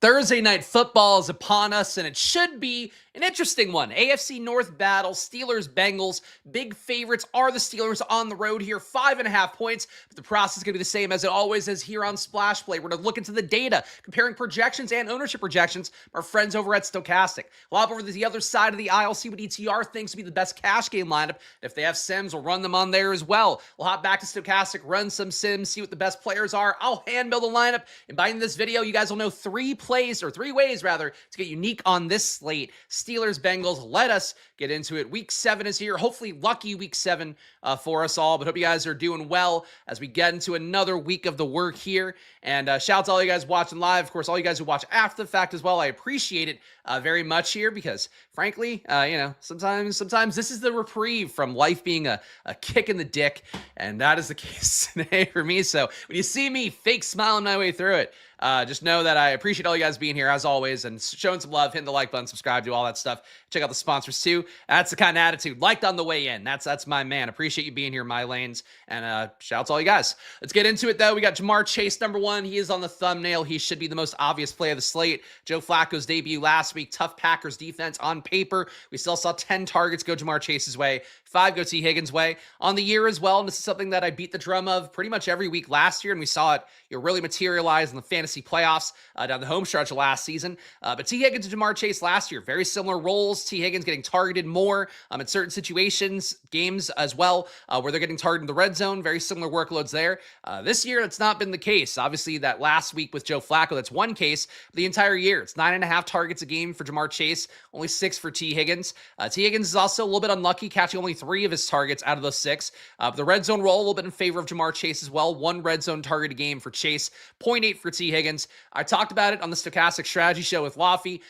Thursday Night Football is upon us, and it should be an interesting one. AFC North battle, Steelers-Bengals. Big favorites are the Steelers on the road here, 5.5 points. But the process is going to be the same as it always is here on Splash Play. We're going to look into the data, comparing projections and ownership projections. Our friends over at Stochastic. We'll hop over to the other side of the aisle, see what ETR thinks to be the best cash game lineup. If they have sims, we'll run them on there as well. We'll hop back to Stochastic, run some sims, see what the best players are. I'll hand build a lineup. And by the end of this video, you guys will know three ways to get unique on this slate. Steelers-Bengals. Let us get into it. Week 7 is here. Hopefully lucky week 7 for us all, but hope you guys are doing well as we get into another week of the work here. And shout out to all you guys watching live. Of course, all you guys who watch after the fact as well. I appreciate it very much here because, frankly, sometimes this is the reprieve from life being a kick in the dick, and that is the case today for me. So when you see me fake smiling my way through it, just know that I appreciate all you guys being here as always and showing some love, hitting the like button, subscribe, do all that stuff. Check out the sponsors too. That's the kind of attitude. Liked on the way in. That's my man. Appreciate you being here, my lanes. And shout out to all you guys. Let's get into it though. We got Ja'Marr Chase, number 1. He is on the thumbnail. He should be the most obvious play of the slate. Joe Flacco's debut last week. Tough Packers defense on paper. We still saw 10 targets go Ja'Marr Chase's way. 5 go T. Higgins' way. On the year as well, and this is something that I beat the drum of pretty much every week last year, and we saw it really materialize in the fantasy playoffs down the home stretch of last season. But T. Higgins and Ja'Marr Chase last year, very similar roles. T. Higgins getting targeted more in certain situations, games as well, where they're getting targeted in the red zone. Very similar workloads there. This year, it's not been the case. Obviously, that last week with Joe Flacco, that's one case. The entire year, it's 9.5 targets a game for Ja'Marr Chase, only 6 for T. Higgins. T. Higgins is also a little bit unlucky, catching only 3 of his targets out of those 6. The red zone role, a little bit in favor of Ja'Marr Chase as well. 1 red zone target a game for Chase, 0.8 for T. Higgins. I talked about it on the Stochastic Strategy Show with Laffy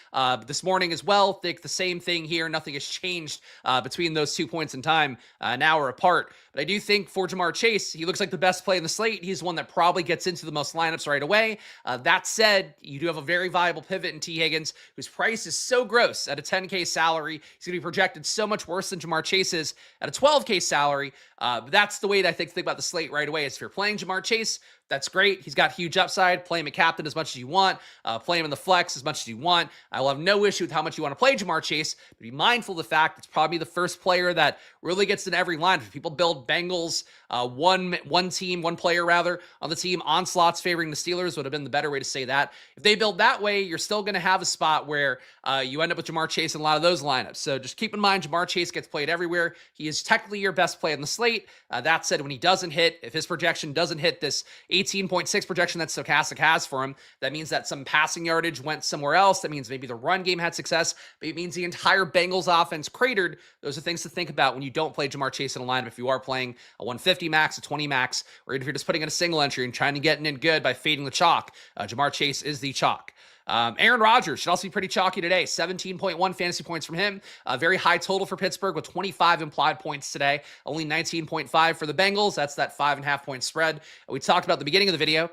this morning as well. Think the same thing here. Nothing has changed between those 2 points in time, an hour apart. But I do think for Ja'Marr Chase, he looks like the best play in the slate. He's one that probably gets into the most lineups right away. That said, you do have a very viable pivot in T. Higgins, whose price is so gross at a $10K salary. He's going to be projected so much worse than Ja'Marr Chase is at a $12K salary. But that's the way that I think about the slate right away. Is if you're playing Ja'Marr Chase, that's great. He's got huge upside. Play him at captain as much as you want. Play him in the flex as much as you want. I will have no issue with how much you want to play Ja'Marr Chase, but be mindful of the fact it's probably the first player that really gets in every line. If people build Bengals, one player on the team, onslaughts favoring the Steelers would have been the better way to say that. If they build that way, you're still going to have a spot where you end up with Ja'Marr Chase in a lot of those lineups. So just keep in mind, Ja'Marr Chase gets played everywhere. He is technically your best play on the slate. That said, when he doesn't hit, if his projection doesn't hit this 18.6 projection that Stochastic has for him, that means that some passing yardage went somewhere else. That means maybe the run game had success. Maybe it means the entire Bengals offense cratered. Those are things to think about when you don't play Ja'Marr Chase in a lineup. If you are playing a 150 max, a 20 max, or if you're just putting in a single entry and trying to get in good by fading the chalk, Ja'Marr Chase is the chalk. Aaron Rodgers should also be pretty chalky today. 17.1 fantasy points from him. Very high total for Pittsburgh with 25 implied points today. Only 19.5 for the Bengals. That's that 5.5 point spread we talked about at the beginning of the video.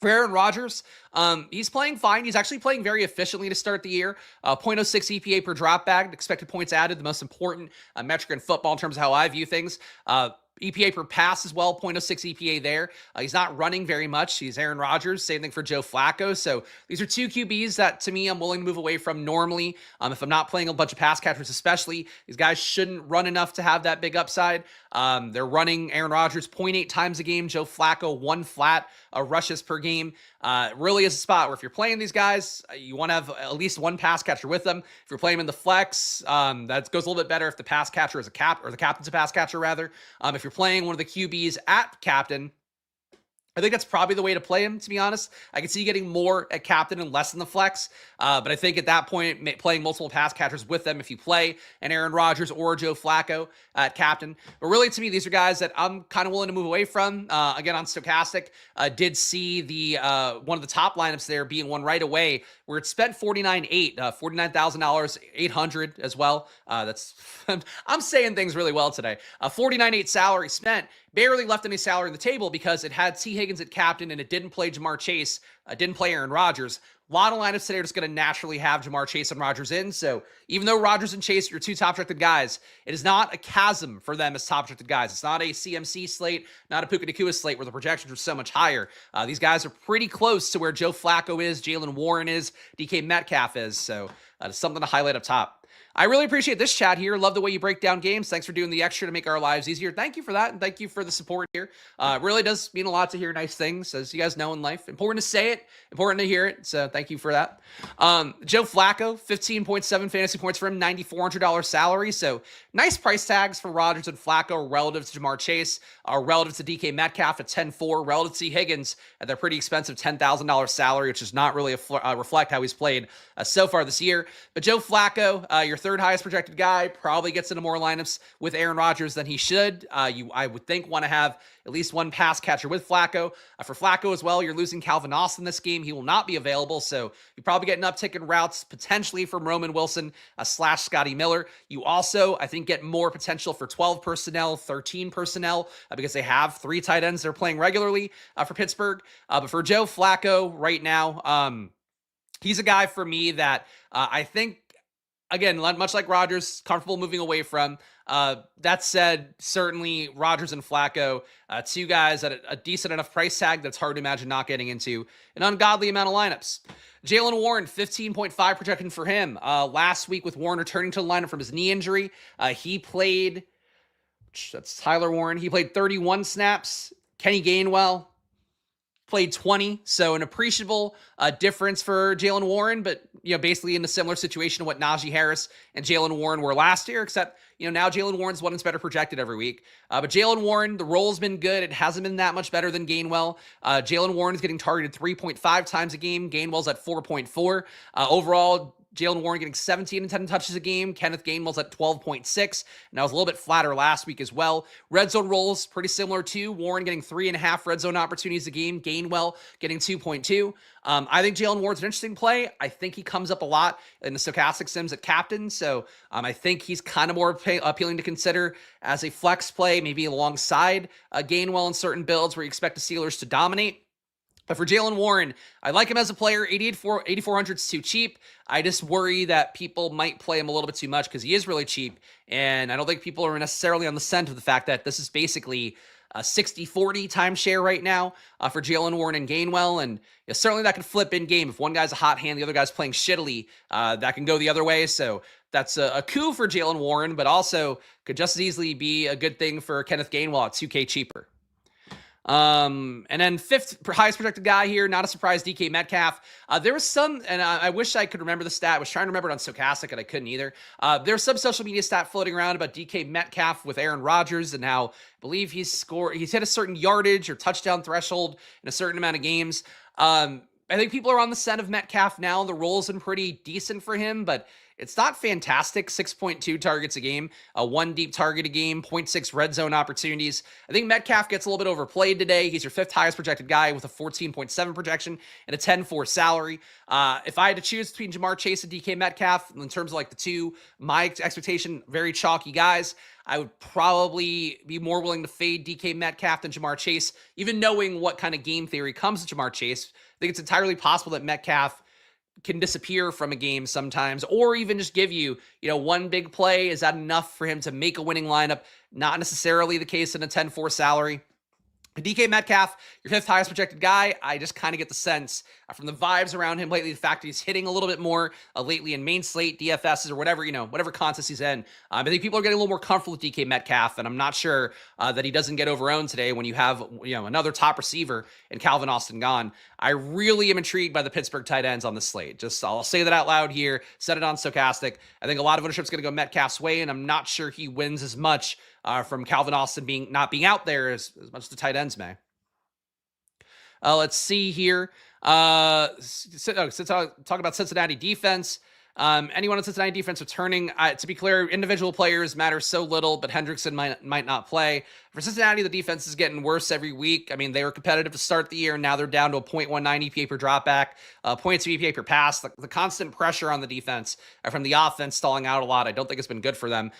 For Aaron Rodgers, he's playing fine. He's actually playing very efficiently to start the year. 0.06 EPA per drop bag. Expected points added, the most important metric in football in terms of how I view things. EPA per pass as well, 0.06 EPA there. He's not running very much. He's Aaron Rodgers. Same thing for Joe Flacco. So these are 2 QBs that, to me, I'm willing to move away from normally. If I'm not playing a bunch of pass catchers especially, these guys shouldn't run enough to have that big upside. They're running Aaron Rodgers 0.8 times a game. Joe Flacco, 1 flat rushes per game. Really is a spot where if you're playing these guys, you want to have at least 1 pass catcher with them. If you're playing them in the flex, that goes a little bit better if the pass catcher is the captain's a pass catcher rather. If you're playing one of the QBs at captain, I think that's probably the way to play him, to be honest. I can see you getting more at captain and less in the flex. But I think at that point, playing multiple pass catchers with them if you play an Aaron Rodgers or Joe Flacco at captain. But really, to me, these are guys that I'm kind of willing to move away from. Again, on Stochastic, did see the one of the top lineups there being one right away where it spent $49,800, $49,800 as well. That's I'm saying things really well today. $49,800 salary spent. Barely left any salary on the table because it had T. Higgins at captain and it didn't play Ja'Marr Chase, didn't play Aaron Rodgers. A lot of lineups today are just going to naturally have Ja'Marr Chase and Rodgers in. So even though Rodgers and Chase are your two top-projected guys, it is not a chasm for them as top-projected guys. It's not a CMC slate, not a Puka Nacua slate where the projections are so much higher. These guys are pretty close to where Joe Flacco is, Jalen Warren is, DK Metcalf is. So it's something to highlight up top. I really appreciate this chat here. Love the way you break down games. Thanks for doing the extra to make our lives easier. Thank you for that, and thank you for the support here. It really does mean a lot to hear nice things, as you guys know in life. Important to say it, important to hear it, so thank you for that. Joe Flacco, 15.7 fantasy points for him, $9,400 salary, so nice price tags for Rodgers and Flacco relative to Ja'Marr Chase, relative to DK Metcalf at 10.4, relative to T. Higgins at their pretty expensive $10,000 salary, which does not really reflect how he's played so far this year. But Joe Flacco, your third highest projected guy, probably gets into more lineups with Aaron Rodgers than he should. I would think, want to have at least one pass catcher with Flacco. For Flacco as well, you're losing Calvin Austin this game. He will not be available, so you probably get an uptick in routes, potentially from Roman Wilson / Scotty Miller. You also, I think, get more potential for 12 personnel, 13 personnel, because they have 3 tight ends they're playing regularly for Pittsburgh. But for Joe Flacco right now, he's a guy for me that I think, again, much like Rodgers, comfortable moving away from. That said, certainly Rodgers and Flacco, two guys at a decent enough price tag that's hard to imagine not getting into an ungodly amount of lineups. Jalen Warren, 15.5 projection for him. Last week with Warren returning to the lineup from his knee injury, he played, that's Tyler Warren, he played 31 snaps. Kenny Gainwell played 20, so an appreciable difference for Jalen Warren, but basically in a similar situation to what Najee Harris and Jalen Warren were last year, except now Jalen Warren's one that's better projected every week. But Jalen Warren, the role's been good. It hasn't been that much better than Gainwell. Jalen Warren is getting targeted 3.5 times a game. Gainwell's at 4.4. Overall, Jalen Warren getting 17 and 10 touches a game. Kenneth Gainwell's at 12.6. And that was a little bit flatter last week as well. Red zone roles, pretty similar too. Warren getting 3.5 red zone opportunities a game. Gainwell getting 2.2. I think Jalen Warren's an interesting play. I think he comes up a lot in the stochastic sims at captain. So I think he's kind of more appealing to consider as a flex play, maybe alongside Gainwell in certain builds where you expect the Steelers to dominate. But for Jalen Warren, I like him as a player. 8,400 is too cheap. I just worry that people might play him a little bit too much because he is really cheap. And I don't think people are necessarily on the scent of the fact that this is basically a 60-40 timeshare right now for Jalen Warren and Gainwell. And certainly that could flip in game. If one guy's a hot hand, the other guy's playing shittily, that can go the other way. So that's a coup for Jalen Warren, but also could just as easily be a good thing for Kenneth Gainwell at 2K cheaper. And then fifth highest projected guy here, not a surprise, DK Metcalf. There was some, and I wish I could remember the stat. I was trying to remember it on Stochastic, and I couldn't either. There's some social media stat floating around about DK Metcalf with Aaron Rodgers and how I believe he's hit a certain yardage or touchdown threshold in a certain amount of games. I think people are on the scent of Metcalf now. The role's been pretty decent for him, but it's not fantastic. 6.2 targets a game, a 1 deep target a game, 0.6 red zone opportunities. I think Metcalf gets a little bit overplayed today. He's your 5th highest projected guy with a 14.7 projection and a 10.4 salary. If I had to choose between Ja'Marr Chase and DK Metcalf, in terms of like the two, my expectation, very chalky guys, I would probably be more willing to fade DK Metcalf than Ja'Marr Chase, even knowing what kind of game theory comes to Ja'Marr Chase. I think it's entirely possible that Metcalf can disappear from a game sometimes, or even just give you, one big play. Is that enough for him to make a winning lineup? Not necessarily the case in a 10-4 salary. DK Metcalf, your 5th highest projected guy. I just kind of get the sense from the vibes around him lately, the fact that he's hitting a little bit more lately in main slate, DFSs, or whatever, whatever contest he's in. I think people are getting a little more comfortable with DK Metcalf, and I'm not sure that he doesn't get overowned today when you have, another top receiver and Calvin Austin gone. I really am intrigued by the Pittsburgh tight ends on this slate. I'll say that out loud here, set it on Stochastic. I think a lot of ownership's going to go Metcalf's way, and I'm not sure he wins as much from Calvin Austin not being out there as much as the tight ends may. Let's see here. Since talk about Cincinnati defense, anyone on Cincinnati defense returning, to be clear, individual players matter so little, but Hendrickson might not play. For Cincinnati, the defense is getting worse every week. I mean, they were competitive to start the year, and now they're down to a 0.19 EPA per dropback, 0.2 EPA per pass. The constant pressure on the defense from the offense stalling out a lot, I don't think it's been good for them.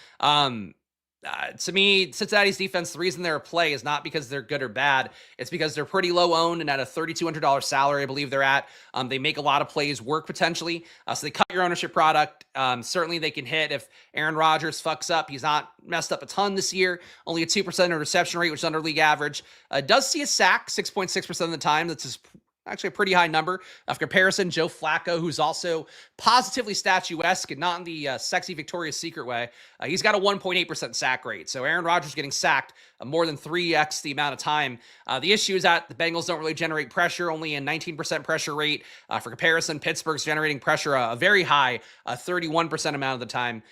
To me, Cincinnati's defense, the reason they're a play is not because they're good or bad. It's because they're pretty low owned and at a $3,200 salary, I believe they're at. They make a lot of plays work potentially. So they cut your ownership product. Certainly they can hit if Aaron Rodgers fucks up. He's not messed up a ton this year. Only a 2% interception rate, which is under league average. Does see a sack 6.6% of the time. That's his actually a pretty high number. For comparison, Joe Flacco, who's also positively statuesque and not in the sexy Victoria's Secret way, he's got a 1.8% sack rate. So Aaron Rodgers getting sacked more than 3x the amount of time. The issue is that the Bengals don't really generate pressure, only a 19% pressure rate. For comparison, Pittsburgh's generating pressure a very high 31% amount of the time.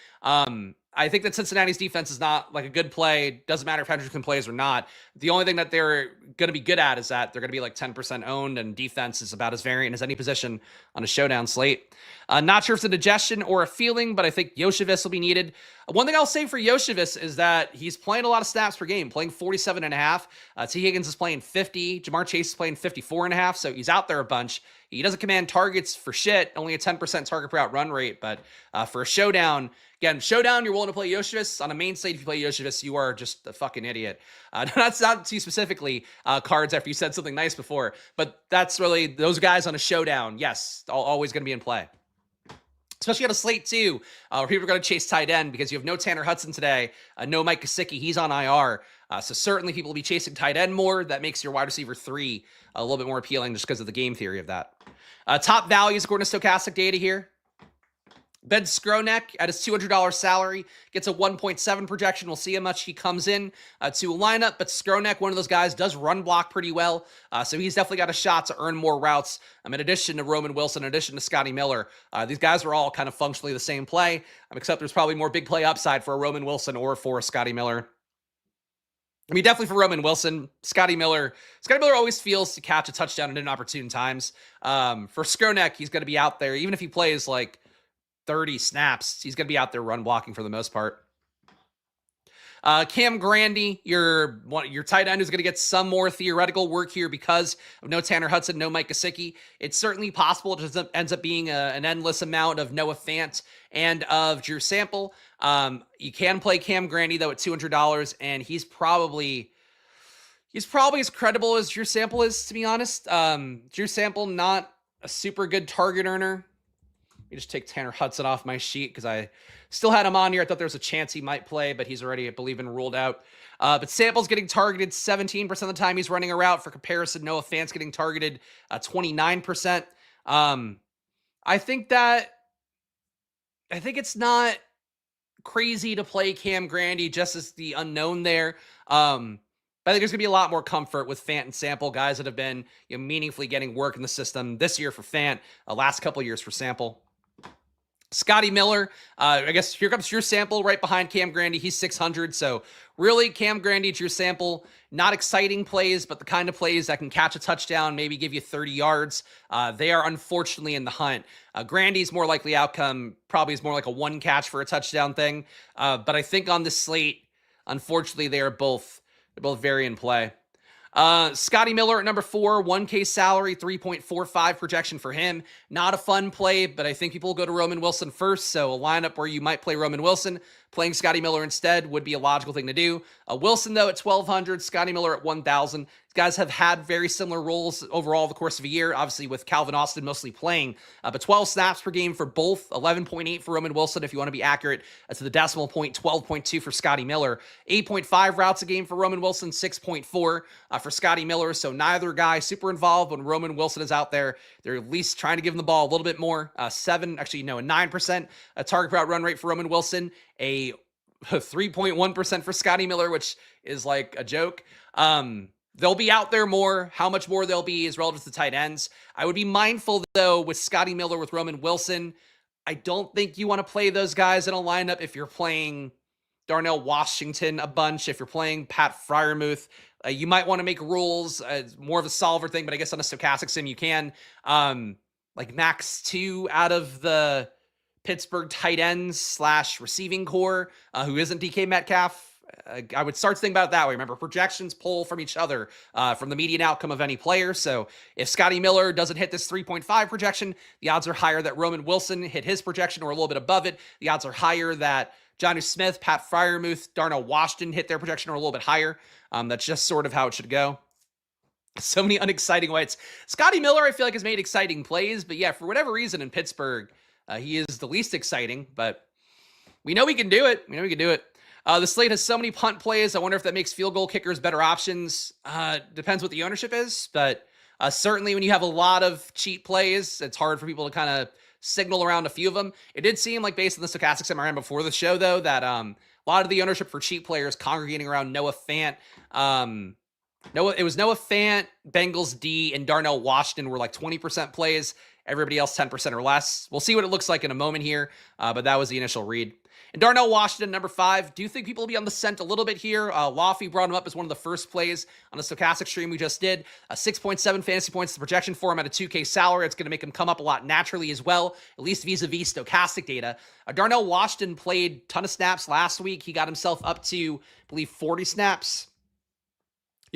I think that Cincinnati's defense is not like a good play. Doesn't matter if Hendrickson plays or not. The only thing that they're going to be good at is that they're going to be like 10% owned, and defense is about as variant as any position on a showdown slate. Not sure if it's a digestion or a feeling, but I think Yoshevich will be needed. One thing I'll say for Yoshevich is that he's playing a lot of snaps per game, playing 47.5. T. Higgins is playing 50. Jamar Chase is playing 54.5, so he's out there a bunch. He doesn't command targets for shit, only a 10% target per out run rate, but for a showdown, again, showdown, you're willing to play Yoshevich. On a main slate, if you play Yoshevich, you are just a fucking idiot. That's not to you specifically, cards, after you said something nice before, but that's really those guys on a showdown. Yes, always going to be in play. Especially on a slate, too, where people are going to chase tight end because you have no Tanner Hudson today, no Mike Gesicki. He's on IR. So certainly people will be chasing tight end more. That makes your wide receiver 3 a little bit more appealing just because of the game theory of that. Top values according to Stochastic data here. Ben Skronek at his $200 salary gets a 1.7 projection. We'll see how much he comes in to a lineup, but Skronek, one of those guys, does run block pretty well, so he's definitely got a shot to earn more routes. In addition to Roman Wilson, in addition to Scotty Miller, these guys are all kind of functionally the same play, except there's probably more big play upside for a Roman Wilson or for a Scotty Miller. I mean, definitely for Roman Wilson. Scotty Miller always feels to catch a touchdown at inopportune times. For Skronek, he's going to be out there, even if he plays like 30 snaps, he's going to be out there run blocking for the most part. Cam Grandy, your tight end, who's going to get some more theoretical work here because of no Tanner Hudson, no Mike Gesicki. It's certainly possible it just ends up being an endless amount of Noah Fant and of Drew Sample. You can play Cam Grandy, though, at $200, and he's probably as credible as Drew Sample is, to be honest. Drew Sample, not a super good target earner. Let me just take Tanner Hudson off my sheet because I still had him on here. I thought there was a chance he might play, but he's already, I believe, been ruled out. But Sample's getting targeted 17% of the time he's running a route. For comparison, Noah Fant's getting targeted 29%. I think it's not crazy to play Cam Grandy just as the unknown there. But I think there's going to be a lot more comfort with Fant and Sample, guys that have been meaningfully getting work in the system this year for Fant, last couple of years for Sample. Scotty Miller, I guess here comes Drew Sample right behind Cam Grandy. He's 600. So really, Cam Grandy, Drew Sample, not exciting plays, but the kind of plays that can catch a touchdown, maybe give you 30 yards. They are unfortunately in the hunt. Grandy's more likely outcome probably is more like a one catch for a touchdown thing. But I think on this slate, unfortunately, they're both very in play. Scotty Miller at number 4, 1K salary, 3.45 projection for him. Not a fun play, but I think people will go to Roman Wilson first. So a lineup where you might play Roman Wilson, playing Scotty Miller instead would be a logical thing to do. Wilson, though, at 1,200, Scotty Miller at 1,000. These guys have had very similar roles overall the course of a year, obviously with Calvin Austin mostly playing, but 12 snaps per game for both, 11.8 for Roman Wilson if you want to be accurate to the decimal point, 12.2 for Scotty Miller, 8.5 routes a game for Roman Wilson, 6.4 for Scotty Miller. So neither guy super involved. When Roman Wilson is out there, they're at least trying to give him the ball a little bit more. A 9% target per out run rate for Roman Wilson, a 3.1% for Scotty Miller, which is like a joke. They'll be out there more. How much more they'll be is relative to tight ends. I would be mindful, though, with Scotty Miller, with Roman Wilson. I don't think you want to play those guys in a lineup if you're playing Darnell Washington a bunch. If you're playing Pat Freiermuth, you might want to make rules. More of a solver thing, but I guess on a stochastic sim you can. Like max 2 out of the Pittsburgh tight ends / receiving core, who isn't DK Metcalf. I would start to think about it that way. Remember, projections pull from each other from the median outcome of any player. So if Scotty Miller doesn't hit this 3.5 projection, the odds are higher that Roman Wilson hit his projection or a little bit above it. The odds are higher that Jonnu Smith, Pat Freiermuth, Darnell Washington hit their projection or a little bit higher. That's just sort of how it should go. So many unexciting whites. Scotty Miller, I feel like, has made exciting plays, but yeah, for whatever reason in Pittsburgh, he is the least exciting, but we know he can do it. The slate has so many punt plays. I wonder if that makes field goal kickers better options. Depends what the ownership is, but certainly when you have a lot of cheap plays, it's hard for people to kind of signal around a few of them. It did seem like, based on the stochastics I ran before the show, though, that a lot of the ownership for cheap players congregating around Noah Fant. It was Noah Fant, Bengals D, and Darnell Washington were like 20% plays. Everybody else 10% or less. We'll see what it looks like in a moment here, but that was the initial read. And Darnell Washington, number 5. Do you think people will be on the scent a little bit here? Laffy brought him up as one of the first plays on the stochastic stream we just did. 6.7 fantasy points, the projection for him at a 2K salary. It's going to make him come up a lot naturally as well, at least vis-a-vis stochastic data. Darnell Washington played a ton of snaps last week. He got himself up to, I believe, 40 snaps.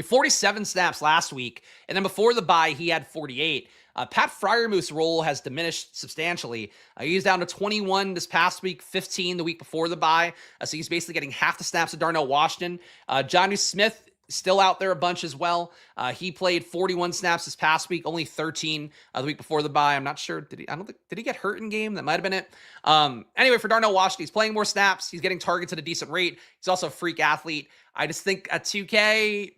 47 snaps last week, and then before the bye, he had 48. Pat Freiermuth's role has diminished substantially. He's down to 21 this past week, 15 the week before the bye, so he's basically getting half the snaps of Darnell Washington. Jonnu Smith still out there a bunch as well. He played 41 snaps this past week, only 13 the week before the bye. I'm not sure. Did he get hurt in game? That might have been it. Anyway, for Darnell Washington, he's playing more snaps. He's getting targets at a decent rate. He's also a freak athlete. I just think at 2K,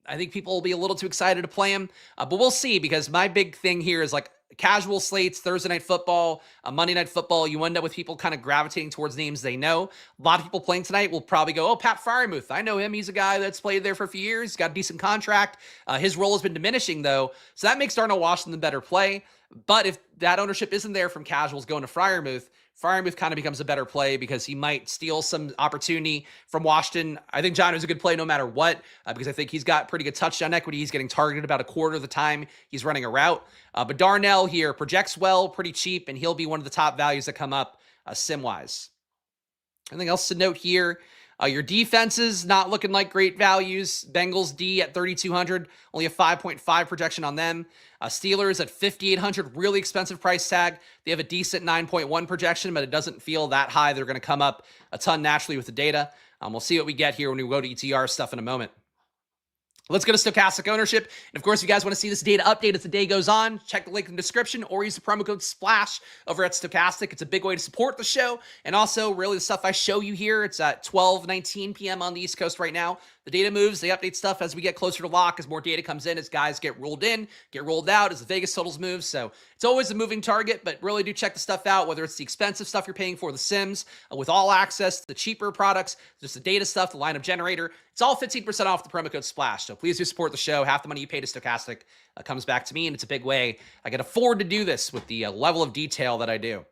I think people will be a little too excited to play him, but we'll see, because my big thing here is like casual slates, Thursday Night Football, Monday Night Football. You end up with people kind of gravitating towards names they know. A lot of people playing tonight will probably go, oh, Pat Freiermuth, I know him. He's a guy that's played there for a few years. He's got a decent contract. His role has been diminishing, though, so that makes Darnell Washington the better play. But if that ownership isn't there from casuals going to Freiermuth kind of becomes a better play, because he might steal some opportunity from Washington. I think John is a good play no matter what, because I think he's got pretty good touchdown equity. He's getting targeted about a quarter of the time he's running a route. But Darnell here projects well, pretty cheap, and he'll be one of the top values that come up sim-wise. Anything else to note here? Your defenses not looking like great values. Bengals D at 3,200, only a 5.5 projection on them. Steelers at 5,800, really expensive price tag. They have a decent 9.1 projection, but it doesn't feel that high. They're going to come up a ton naturally with the data. We'll see what we get here when we go to ETR stuff in a moment. Let's go to stochastic ownership. And of course, if you guys want to see this data update as the day goes on, check the link in the description or use the promo code SPLASH over at Stochastic. It's a big way to support the show. And also, really, the stuff I show you here, it's at 12:19 p.m. on the East Coast right now. The data moves, they update stuff as we get closer to lock, as more data comes in, as guys get rolled in, get rolled out, as the Vegas totals move. So it's always a moving target, but really do check the stuff out, whether it's the expensive stuff you're paying for, the Sims, with all access, the cheaper products, just the data stuff, the lineup generator. It's all 15% off the promo code SPLASH. So please do support the show. Half the money you pay to Stochastic comes back to me, and it's a big way I can afford to do this with the level of detail that I do.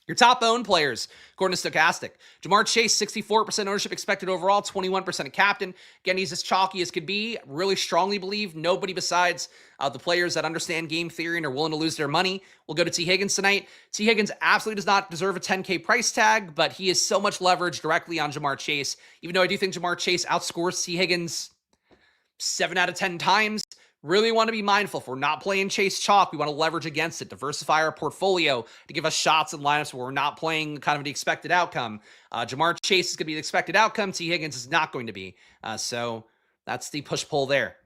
Your top owned players, according to Stochastic. Jamar Chase, 64% ownership expected overall, 21% of captain. Again, he's as chalky as could be. Really strongly believe nobody besides the players that understand game theory and are willing to lose their money will go to T. Higgins tonight. T. Higgins absolutely does not deserve a 10K price tag, but he is so much leverage directly on Jamar Chase. Even though I do think Jamar Chase outscores T. Higgins 7 out of 10 times, really want to be mindful. If we're not playing Chase chalk, we want to leverage against it, diversify our portfolio to give us shots and lineups where we're not playing kind of the expected outcome. Jamar Chase is going to be the expected outcome. T. Higgins is not going to be. So that's the push-pull there.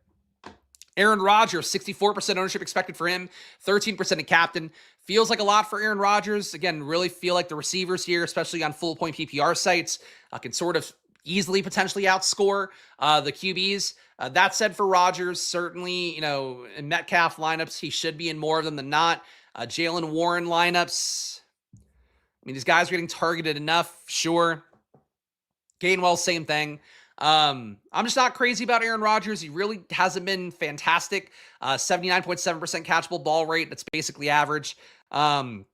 Aaron Rodgers, 64% ownership expected for him, 13% of captain. Feels like a lot for Aaron Rodgers. Again, really feel like the receivers here, especially on full-point PPR sites, can sort of easily potentially outscore the QBs. That said, for Rodgers, certainly, in Metcalf lineups, he should be in more of them than not. Jalen Warren lineups, these guys are getting targeted enough, sure. Gainwell, same thing. I'm just not crazy about Aaron Rodgers. He really hasn't been fantastic. 79.7% catchable ball rate. That's basically average. Only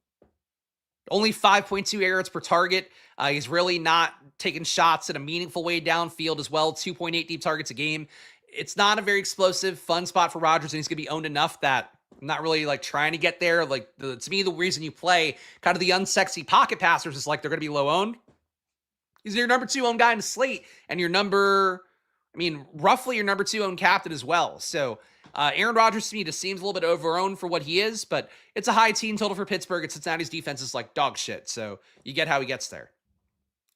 5.2 yards per target. He's really not taking shots in a meaningful way downfield as well. 2.8 deep targets a game. It's not a very explosive, fun spot for Rodgers, and he's going to be owned enough that I'm not really trying to get there. To me, the reason you play kind of the unsexy pocket passers is they're going to be low owned. He's your number 2 owned guy in the slate, and roughly your number 2 owned captain as well. So Aaron Rodgers to me just seems a little bit over-owned for what he is, but it's a high team total for Pittsburgh, and Cincinnati's defense is like dog shit. So you get how he gets there.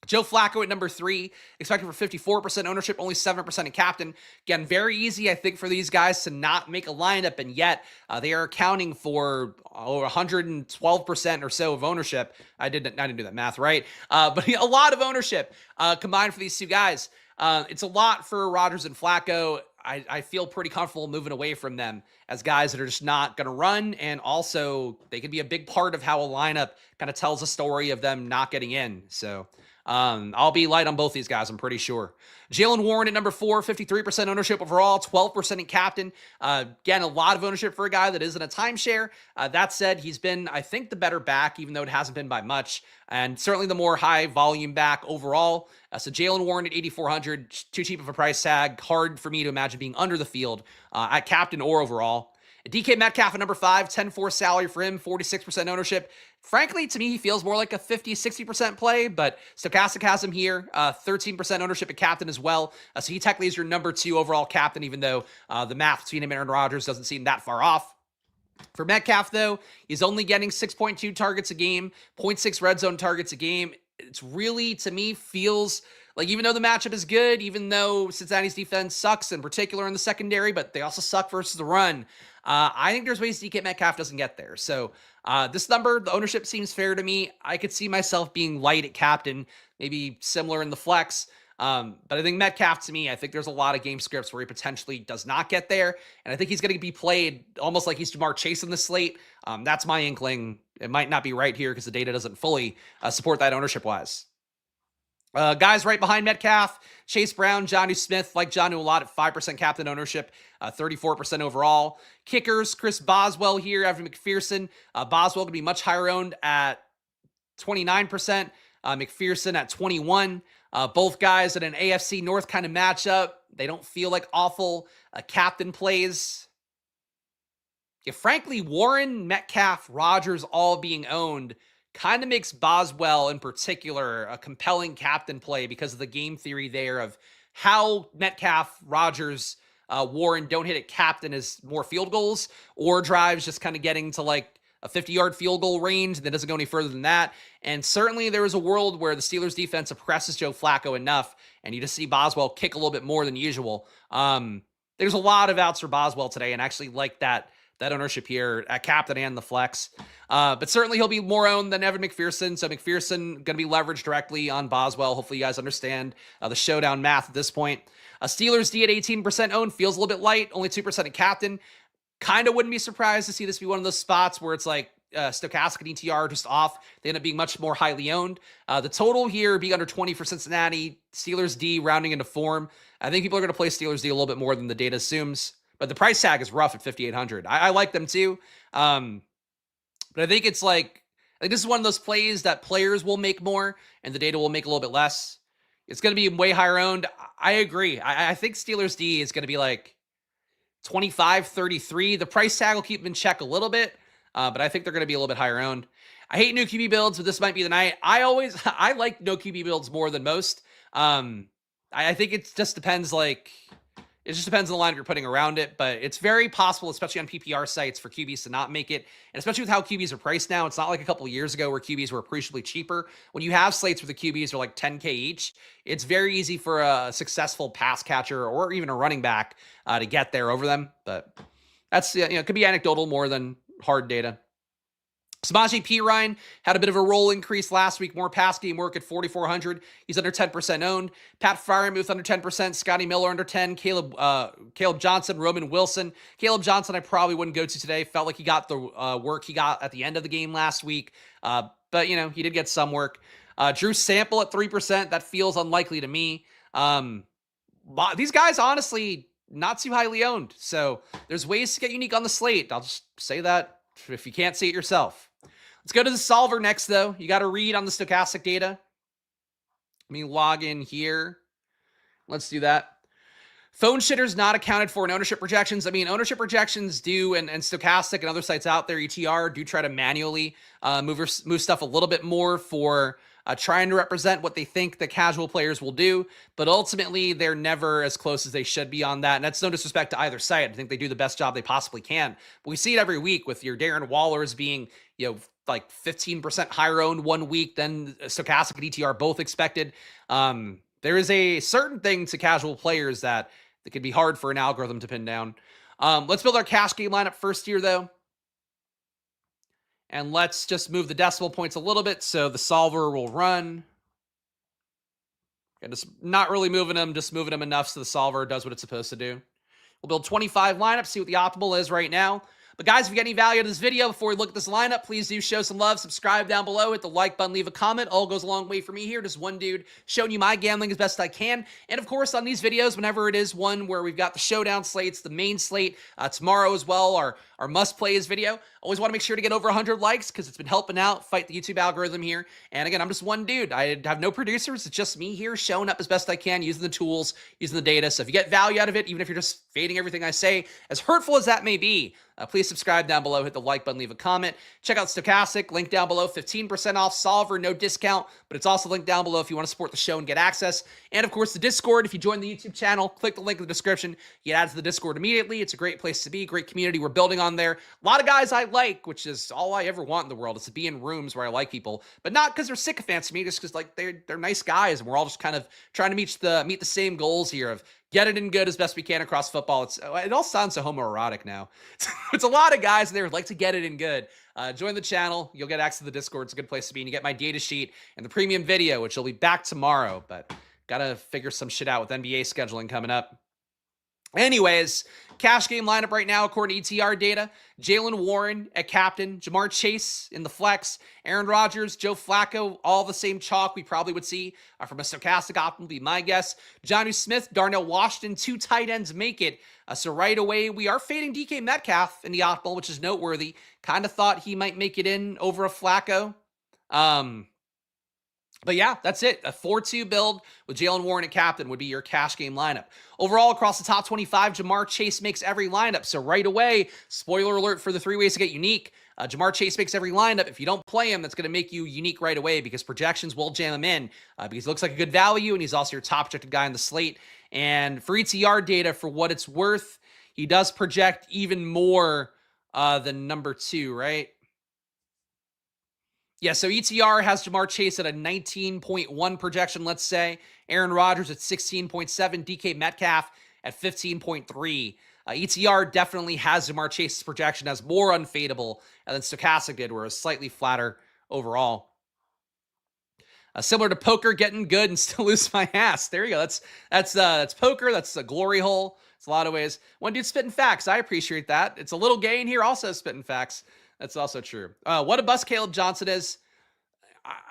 Joe Flacco at number 3, expected for 54% ownership, only 7% in captain. Again, very easy, I think, for these guys to not make a lineup, and yet they are accounting for 112% or so of ownership. I didn't do that math right, but a lot of ownership combined for these two guys. It's a lot for Rodgers and Flacco. I feel pretty comfortable moving away from them as guys that are just not going to run, and also they could be a big part of how a lineup kind of tells a story of them not getting in. So I'll be light on both these guys, I'm pretty sure. Jaylen Warren at number 4, 53% ownership overall, 12% in captain. Again, a lot of ownership for a guy that isn't a timeshare. That said, he's been, I think, the better back, even though it hasn't been by much, and certainly the more high volume back overall. So Jaylen Warren at 8,400, too cheap of a price tag. Hard for me to imagine being under the field at captain or overall. DK Metcalf at number 5, 10-4 salary for him, 46% ownership. Frankly, to me, he feels more like a 50-60% play, but Stochastic has him here, 13% ownership at captain as well. So he technically is your number 2 overall captain, even though the math between him and Aaron Rodgers doesn't seem that far off. For Metcalf, though, he's only getting 6.2 targets a game, 0.6 red zone targets a game. It's really, to me, feels like even though the matchup is good, even though Cincinnati's defense sucks, in particular in the secondary, but they also suck versus the run, I think there's ways DK Metcalf doesn't get there. So this number, the ownership seems fair to me. I could see myself being light at captain, maybe similar in the flex. But I think Metcalf, to me, I think there's a lot of game scripts where he potentially does not get there. And I think he's going to be played almost like he's Jamar Chase in the slate. That's my inkling. It might not be right here because the data doesn't fully support that ownership-wise. Guys right behind Metcalf, Chase Brown, Jonnu Smith, like Jonnu a lot at 5% captain ownership, 34% overall. Kickers, Chris Boswell here, Evan McPherson. Boswell going to be much higher owned at 29%, McPherson at 21%. Both guys at an AFC North kind of matchup. They don't feel like awful captain plays. If frankly, Warren, Metcalf, Rodgers all being owned kind of makes Boswell in particular a compelling captain play because of the game theory there of how Metcalf, Rodgers, Warren don't hit at captain as more field goals or drives just kind of getting to like a 50-yard field goal range that doesn't go any further than that. And certainly there is a world where the Steelers defense oppresses Joe Flacco enough and you just see Boswell kick a little bit more than usual. There's a lot of outs for Boswell today, and I actually like that ownership here at captain and the flex. But certainly he'll be more owned than Evan McPherson. So McPherson going to be leveraged directly on Boswell. Hopefully you guys understand the showdown math at this point. Steelers D at 18% owned feels a little bit light, only 2% at captain. Kind of wouldn't be surprised to see this be one of those spots where it's like Stochastic and ETR just off. They end up being much more highly owned. The total here being under 20 for Cincinnati. Steelers D rounding into form. I think people are going to play Steelers D a little bit more than the data assumes. But the price tag is rough at 5,800. I like them too. But I think it's like this is one of those plays that players will make more and the data will make a little bit less. It's going to be way higher owned. I agree. I think Steelers D is going to be like 25, 33. The price tag will keep them in check a little bit, but I think they're going to be a little bit higher owned. I hate no QB builds, but this might be the night. I like no QB builds more than most. I think it just depends it just depends on the lineup you're putting around it, but it's very possible, especially on PPR sites, for QBs to not make it. And especially with how QBs are priced now, it's not like a couple of years ago where QBs were appreciably cheaper. When you have slates where the QBs are like 10K each, it's very easy for a successful pass catcher or even a running back to get there over them. But that's, it could be anecdotal more than hard data. Samaje Perine had a bit of a roll increase last week, more pass game work at 4,400. He's under 10% owned. Pat Freiermuth under 10%. Scotty Miller under 10. Caleb Johnson, Roman Wilson. Caleb Johnson I probably wouldn't go to today. Felt like he got the work he got at the end of the game last week. But, he did get some work. Drew Sample at 3%. That feels unlikely to me. These guys, honestly, not too highly owned. So there's ways to get unique on the slate. I'll just say that if you can't see it yourself. Let's go to the solver next, though. You got to read on the stochastic data. Let me log in here. Let's do that. Phone shitters not accounted for in ownership projections. I mean, ownership projections do, and Stochastic and other sites out there, ETR, do try to manually move stuff a little bit more for trying to represent what they think the casual players will do. But ultimately, they're never as close as they should be on that. And that's no disrespect to either site. I think they do the best job they possibly can. But we see it every week with your Darren Wallers being, like 15% higher owned 1 week than stochastic and ETR both expected. There is a certain thing to casual players that can be hard for an algorithm to pin down. Let's build our cash game lineup first here, though. And let's just move the decimal points a little bit so the solver will run. And just not really moving them, just moving them enough so the solver does what it's supposed to do. We'll build 25 lineups, see what the optimal is right now. But guys, if you get any value out of this video before we look at this lineup, please do show some love. Subscribe down below, hit the like button, leave a comment. All goes a long way for me here. Just one dude showing you my gambling as best I can. And of course, on these videos, whenever it is one where we've got the showdown slates, the main slate, tomorrow as well, our must-plays video, always want to make sure to get over 100 likes because it's been helping out fight the YouTube algorithm here. And again, I'm just one dude. I have no producers. It's just me here showing up as best I can, using the tools, using the data. So if you get value out of it, even if you're just fading everything I say, as hurtful as that may be, please subscribe down below, hit the like button, leave a comment. Check out Stochastic, link down below, 15% off solver, no discount, but it's also linked down below if you want to support the show and get access. And of course, the Discord, if you join the YouTube channel, click the link in the description. You get added to the Discord immediately. It's a great place to be, great community we're building on there. A lot of guys I like, which is all I ever want in the world, is to be in rooms where I like people, but not because they're sycophants to me, just because like they're nice guys, and we're all just kind of trying to meet the same goals here of get it in good as best we can across football. It all sounds so homoerotic now. It's a lot of guys there who like to get it in good. Join the channel. You'll get access to the Discord. It's a good place to be. And you get my data sheet and the premium video, which will be back tomorrow. But got to figure some shit out with NBA scheduling coming up. Anyways, cash game lineup right now, according to ETR data, Jaylen Warren at captain, Jamar Chase in the flex, Aaron Rodgers, Joe Flacco, all the same chalk we probably would see from a stochastic option, be my guess. Jonnu Smith, Darnell Washington, 2 tight ends make it. So right away, we are fading DK Metcalf in the optimal, which is noteworthy. Kind of thought he might make it in over a Flacco. But yeah, that's it. A 4-2 build with Jaylen Warren at captain would be your cash game lineup. Overall, across the top 25, Jamar Chase makes every lineup. So right away, spoiler alert for the 3 ways to get unique. Jamar Chase makes every lineup. If you don't play him, that's going to make you unique right away because projections will jam him in because he looks like a good value and he's also your top projected guy on the slate. And for ETR data, for what it's worth, he does project even more than number 2, right? Yeah, so ETR has Jamar Chase at a 19.1 projection, let's say. Aaron Rodgers at 16.7. DK Metcalf at 15.3. ETR definitely has Jamar Chase's projection as more unfadable than Stochastic did, where it was slightly flatter overall. Similar to poker, getting good and still lose my ass. There you go. That's poker. That's a glory hole. It's a lot of ways. One dude spitting facts. I appreciate that. It's a little gay in here also spitting facts. That's also true. What a bust Caleb Johnson is.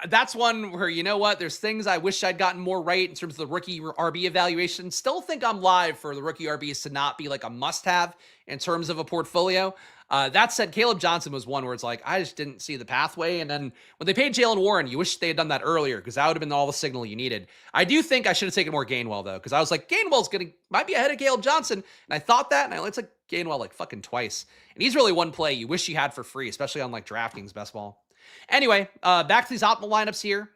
That's one where, you know what, there's things I wish I'd gotten more right in terms of the rookie RB evaluation. Still think I'm live for the rookie RBs to not be like a must-have in terms of a portfolio. That said, Caleb Johnson was one where it's like, I just didn't see the pathway. And then when they paid Jaylen Warren, you wish they had done that earlier because that would have been all the signal you needed. I do think I should have taken more Gainwell, though, because I was like, Gainwell's might be ahead of Caleb Johnson. And I thought that, and I took Gainwell like fucking twice. And he's really one play you wish you had for free, especially on like DraftKings Best Ball. Anyway, back to these optimal lineups here.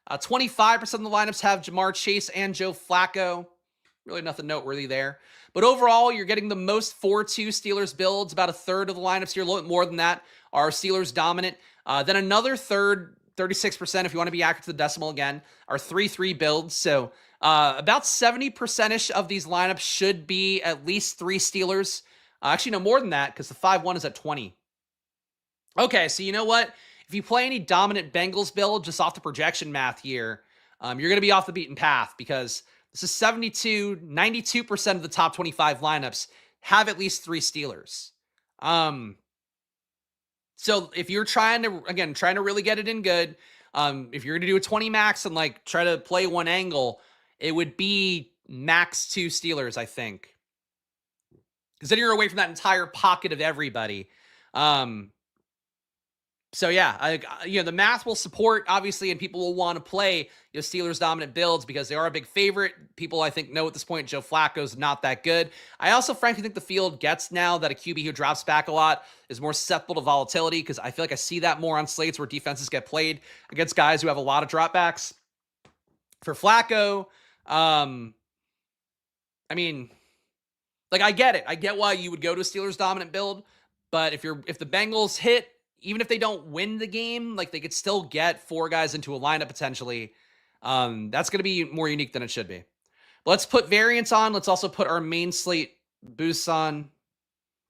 25% of the lineups have Jamar Chase and Joe Flacco. Really nothing noteworthy there. But overall, you're getting the most 4-2 Steelers builds. About a third of the lineups here, a little bit more than that, are Steelers dominant. Then another third, 36%, if you want to be accurate to the decimal again, are 3-3 builds. So about 70%-ish of these lineups should be at least 3 Steelers. Actually, no more than that because the 5-1 is at 20. Okay, so you know what? If you play any dominant Bengals build, just off the projection math here, you're going to be off the beaten path because this is 92% of the top 25 lineups have at least 3 Steelers. So if you're trying to really get it in good, if you're going to do a 20 max and like try to play one angle, it would be max 2 Steelers, I think. Because then you're away from that entire pocket of everybody. So yeah, the math will support, obviously, and people will want to play Steelers dominant builds because they are a big favorite. People, I think, know at this point Joe Flacco's not that good. I also, frankly, think the field gets now that a QB who drops back a lot is more susceptible to volatility because I feel like I see that more on slates where defenses get played against guys who have a lot of dropbacks. For Flacco, I mean, like I get it. I get why you would go to a Steelers dominant build, but if the Bengals hit, even if they don't win the game, like they could still get 4 guys into a lineup potentially. That's going to be more unique than it should be. But let's put variants on. Let's also put our main slate boosts on.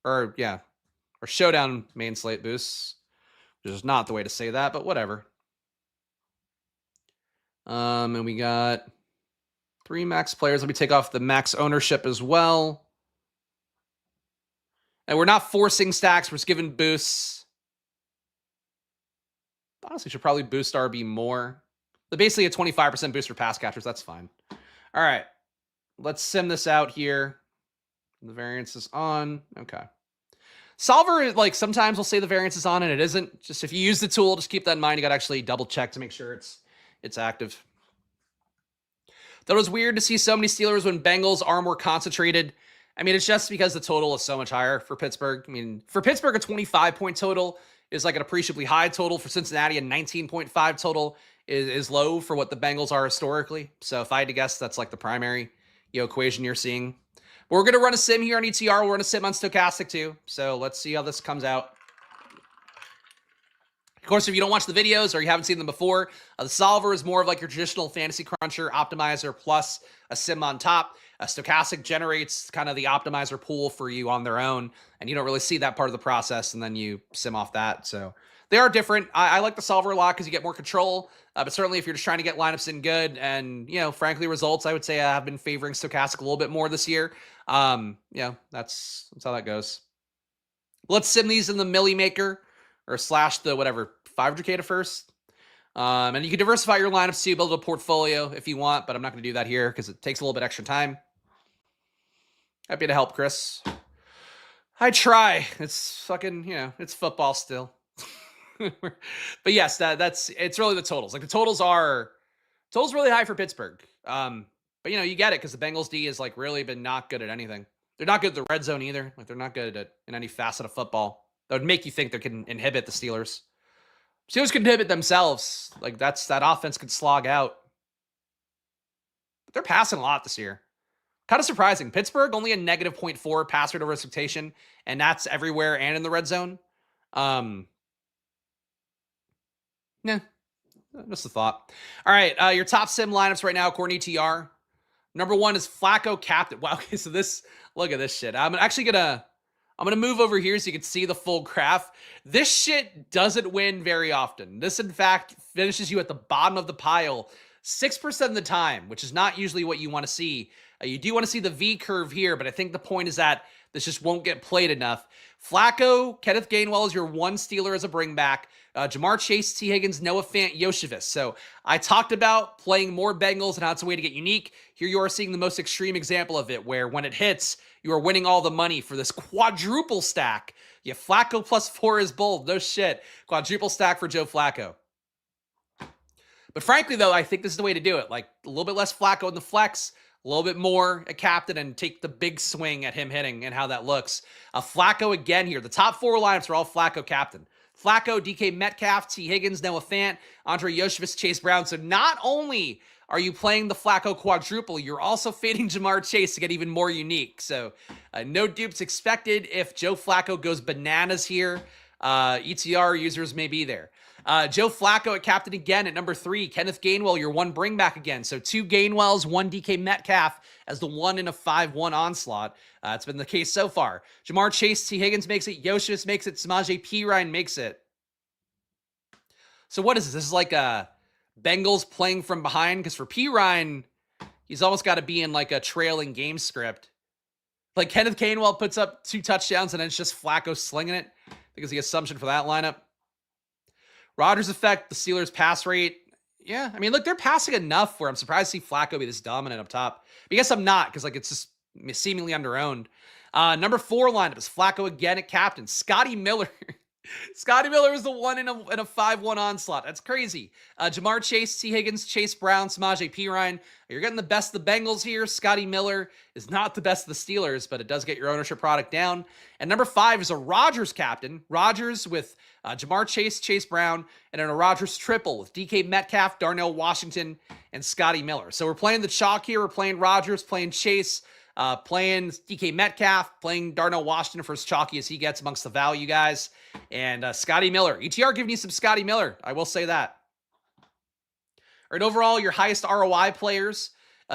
Or showdown main slate boosts. Which is not the way to say that, but whatever. And we got 3 max players. Let me take off the max ownership as well. And we're not forcing stacks. We're just giving boosts. Honestly, should probably boost RB more. But basically a 25% boost for pass catchers. That's fine. All right. Let's sim this out here. The variance is on. Okay. Solver, like, sometimes we'll say the variance is on and it isn't. Just if you use the tool, just keep that in mind. You got to actually double check to make sure it's active. Thought it was weird to see so many Steelers when Bengals are more concentrated. I mean, it's just because the total is so much higher for Pittsburgh. I mean, for Pittsburgh, a 25-point total is like an appreciably high total. For Cincinnati, a 19.5 total is low for what the Bengals are historically. So if I had to guess, that's like the primary equation you're seeing. But we're going to run a sim here on ETR. We're going to sim on Stochastic too. So let's see how this comes out. Of course, if you don't watch the videos or you haven't seen them before, the solver is more of like your traditional fantasy cruncher optimizer plus a sim on top. Stochastic generates kind of the optimizer pool for you on their own, and you don't really see that part of the process, and then you sim off that. So they are different. I like the solver a lot because you get more control, but certainly if you're just trying to get lineups in good and, frankly, results, I would say I have been favoring Stochastic a little bit more this year. That's how that goes. Let's sim these in the Millie Maker or slash the whatever 500K to first. And you can diversify your lineups too, build a portfolio if you want, but I'm not going to do that here because it takes a little bit extra time. Happy to help, Chris. I try. It's fucking, it's football still. But yes, it's really the totals. Like the totals really high for Pittsburgh. But you get it because the Bengals D has like really been not good at anything. They're not good at the red zone either. Like they're not good at in any facet of football. That would make you think they can inhibit the Steelers. Steelers can inhibit themselves. Like that offense could slog out. But they're passing a lot this year. Kind of surprising. Pittsburgh only a negative 0.4 passer over expectation, and that's everywhere and in the red zone. Just a thought. All right, your top sim lineups right now, according to ETR. Number 1 is Flacco captain. Wow, okay, so look at this shit. I'm actually gonna move over here so you can see the full graph. This shit doesn't win very often. This, in fact, finishes you at the bottom of the pile 6% of the time, which is not usually what you want to see. You do want to see the V curve here, but I think the point is that this just won't get played enough. Flacco, Kenneth Gainwell is your 1 Steeler as a bring back. Jamar Chase, T. Higgins, Noah Fant, Yoshevich. So I talked about playing more Bengals and how it's a way to get unique. Here you are seeing the most extreme example of it, where when it hits, you are winning all the money for this quadruple stack. Yeah, Flacco plus 4 is bold. No shit. Quadruple stack for Joe Flacco. But frankly, though, I think this is the way to do it. Like a little bit less Flacco in the flex, a little bit more a captain, and take the big swing at him hitting and how that looks. Flacco again here. The top 4 lineups are all Flacco captain. Flacco, DK Metcalf, T. Higgins, Noah Fant, Andre Yoshevich, Chase Brown. So not only are you playing the Flacco quadruple, you're also fading Jamar Chase to get even more unique. So no dupes expected if Joe Flacco goes bananas here. ETR users may be there. Joe Flacco at captain again at number 3. Kenneth Gainwell, your 1 bring back again. So 2 Gainwells, 1 DK Metcalf as the 1 in a 5-1 onslaught. It's been the case so far. Jamar Chase, T. Higgins makes it. Yoshevich makes it. Samaje Perine makes it. So what is this? This is like a Bengals playing from behind? Because for Perine, he's almost got to be in like a trailing game script. Like Kenneth Gainwell puts up 2 touchdowns and then it's just Flacco slinging it. I think is the assumption for that lineup. Rodgers effect, the Steelers pass rate. Yeah, I mean, look, they're passing enough where I'm surprised to see Flacco be this dominant up top. But I guess I'm not, because like it's just seemingly underowned. Number 4 lineup is Flacco again at captain. Scotty Miller. Scotty Miller is the 1 in a 5-1 onslaught. That's crazy. Jamar Chase, T. Higgins, Chase Brown, Samaje Perine. You're getting the best of the Bengals here. Scotty Miller is not the best of the Steelers, but it does get your ownership product down. And number 5 is a Rodgers captain. Rodgers with Jamar Chase, Chase Brown, and then a Rodgers triple with DK Metcalf, Darnell Washington, and Scotty Miller. So we're playing the chalk here. We're playing Rodgers, playing Chase, Playing DK Metcalf, playing Darnell Washington for as chalky as he gets amongst the value guys. And Scotty Miller. ETR giving you some Scotty Miller. I will say that. All right, overall, your highest ROI players.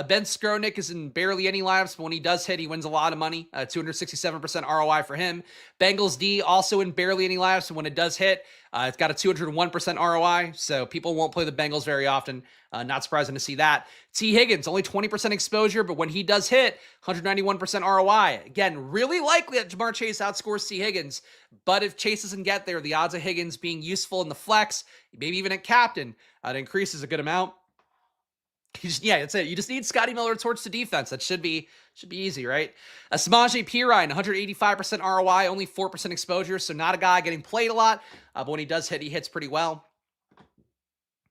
Ben Skronik is in barely any lineups, but when he does hit, he wins a lot of money. 267% ROI for him. Bengals D also in barely any lineups, and when it does hit, it's got a 201% ROI, so people won't play the Bengals very often. Not surprising to see that. T. Higgins, only 20% exposure, but when he does hit, 191% ROI. Again, really likely that Jamar Chase outscores T. Higgins, but if Chase doesn't get there, the odds of Higgins being useful in the flex, maybe even at captain, it increases a good amount. Yeah, that's it. You just need Scotty Miller towards the defense. That should be easy, right? Samaje Perine, 185% ROI, only 4% exposure, so not a guy getting played a lot, but when he does hit, he hits pretty well.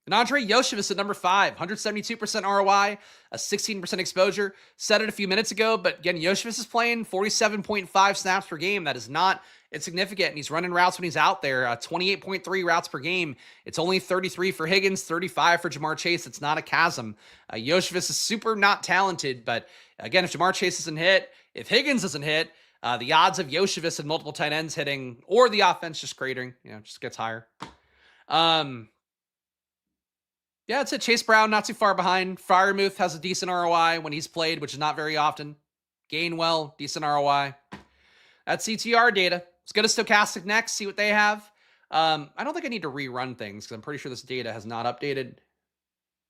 And Andre Yoshevich at number 5, 172% ROI, a 16% exposure. Said it a few minutes ago, but again, Yoshevich is playing 47.5 snaps per game. That is not insignificant, and he's running routes when he's out there, 28.3 routes per game. It's only 33 for Higgins, 35 for Jamar Chase. It's not a chasm. Yoshevich is super not talented, but again, if Jamar Chase doesn't hit, if Higgins doesn't hit, the odds of Yoshevich and multiple tight ends hitting, or the offense just cratering, just gets higher. Yeah, that's it. Chase Brown, not too far behind. Freiermuth has a decent ROI when he's played, which is not very often. Gainwell, decent ROI. That's CTR data. Let's go to Stochastic next, see what they have. I don't think I need to rerun things because I'm pretty sure this data has not updated.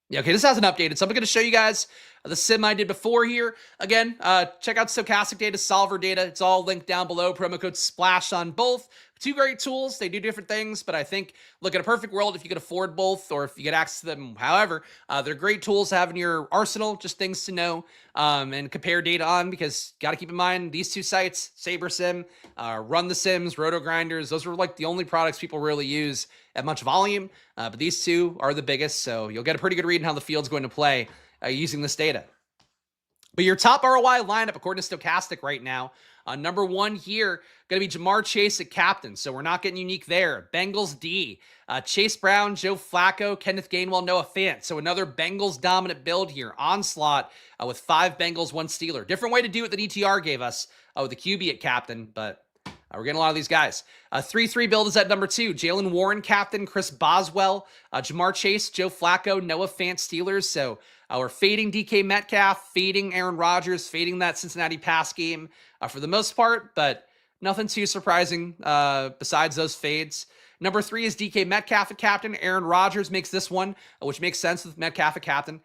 Yeah, okay, this hasn't updated, so I'm going to show you guys the sim I did before here. Again, check out Stochastic data, Solver data. It's all linked down below. Promo code SPLASH on both. Two great tools. They do different things, but I think, look, at a perfect world, if you could afford both or if you get access to them, however, they're great tools to have in your arsenal, just things to know and compare data on, because got to keep in mind, these two sites, SaberSim, Run the Sims, Roto Grinders, those are like the only products people really use at much volume, but these two are the biggest, so you'll get a pretty good read on how the field's going to play using this data. But your top ROI lineup, according to Stochastic right now, number 1 here, going to be Jamar Chase at captain, so we're not getting unique there. Bengals D, Chase Brown, Joe Flacco, Kenneth Gainwell, Noah Fant. So another Bengals dominant build here. Onslaught with 5 Bengals, 1 Steeler. Different way to do it than ETR gave us with the QB at captain, but we're getting a lot of these guys. 3-3 build is at number 2. Jalen Warren, captain. Chris Boswell, Jamar Chase, Joe Flacco, Noah Fant, Steelers. So we're fading DK Metcalf, fading Aaron Rodgers, fading that Cincinnati pass game for the most part, but nothing too surprising besides those fades. Number 3 is DK Metcalf at captain. Aaron Rodgers makes this one, which makes sense with Metcalf at captain.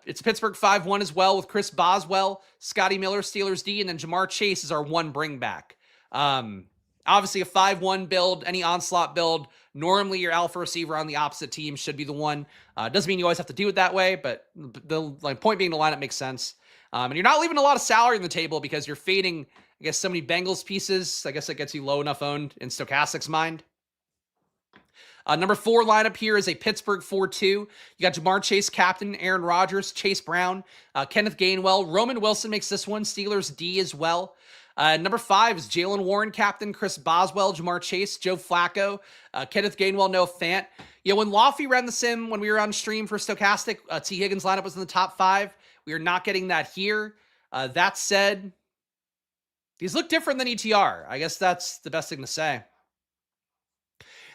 It's Pittsburgh 5-1 as well with Chris Boswell, Scotty Miller, Steelers D, and then Jamar Chase is our 1 bring back. Obviously a 5-1 build, any onslaught build, normally your alpha receiver on the opposite team should be the one. Doesn't mean you always have to do it that way, but the point being the lineup makes sense. And you're not leaving a lot of salary on the table because you're fading, I guess, so many Bengals pieces. I guess that gets you low enough owned in Stochastic's mind. Number 4 lineup here is a Pittsburgh 4-2. You got Jamar Chase, captain, Aaron Rodgers, Chase Brown, Kenneth Gainwell. Roman Wilson makes this one, Steelers D as well. Number 5 is Jalen Warren, captain, Chris Boswell, Jamar Chase, Joe Flacco, Kenneth Gainwell, Noah Fant. When Lofty ran the sim, when we were on stream for Stochastic, T. Higgins lineup was in the top 5. We are not getting that here. That said, these look different than ETR. I guess that's the best thing to say.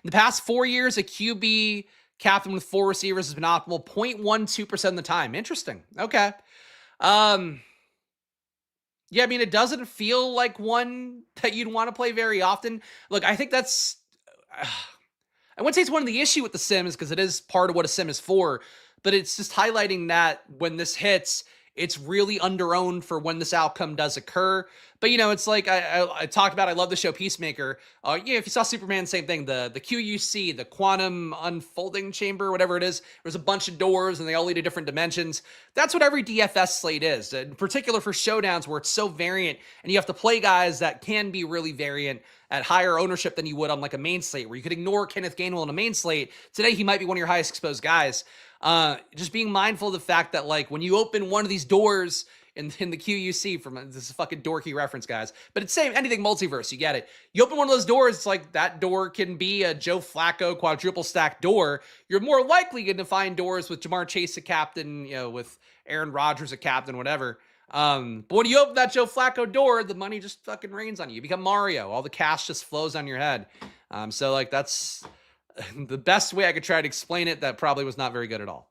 In the past 4 years, a QB captain with 4 receivers has been optimal 0.12% of the time. Interesting. Okay. Yeah, I mean, it doesn't feel like one that you'd want to play very often. Look, I think that's... I wouldn't say it's one of the issue with the Sims because it is part of what a Sim is for, but it's just highlighting that when this hits, it's really under-owned for when this outcome does occur. But, it's like I talked about, I love the show Peacemaker. If you saw Superman, same thing. The QUC, the Quantum Unfolding Chamber, whatever it is, there's a bunch of doors and they all lead to different dimensions. That's what every DFS slate is, in particular for showdowns where it's so variant and you have to play guys that can be really variant at higher ownership than you would on like a main slate, where you could ignore Kenneth Gainwell in a main slate. Today, he might be one of your highest exposed guys. Just being mindful of the fact that, like, when you open one of these doors in the QUC, from this is a fucking dorky reference, guys, but it's same anything multiverse, you get it. You open one of those doors, it's like that door can be a Joe Flacco quadruple stack door. You're more likely going to find doors with Jamar Chase a captain, with Aaron Rodgers a captain, whatever. But when you open that Joe Flacco door, the money just fucking rains on you. You become Mario. All the cash just flows on your head. So like that's the best way I could try to explain it. That probably was not very good at all.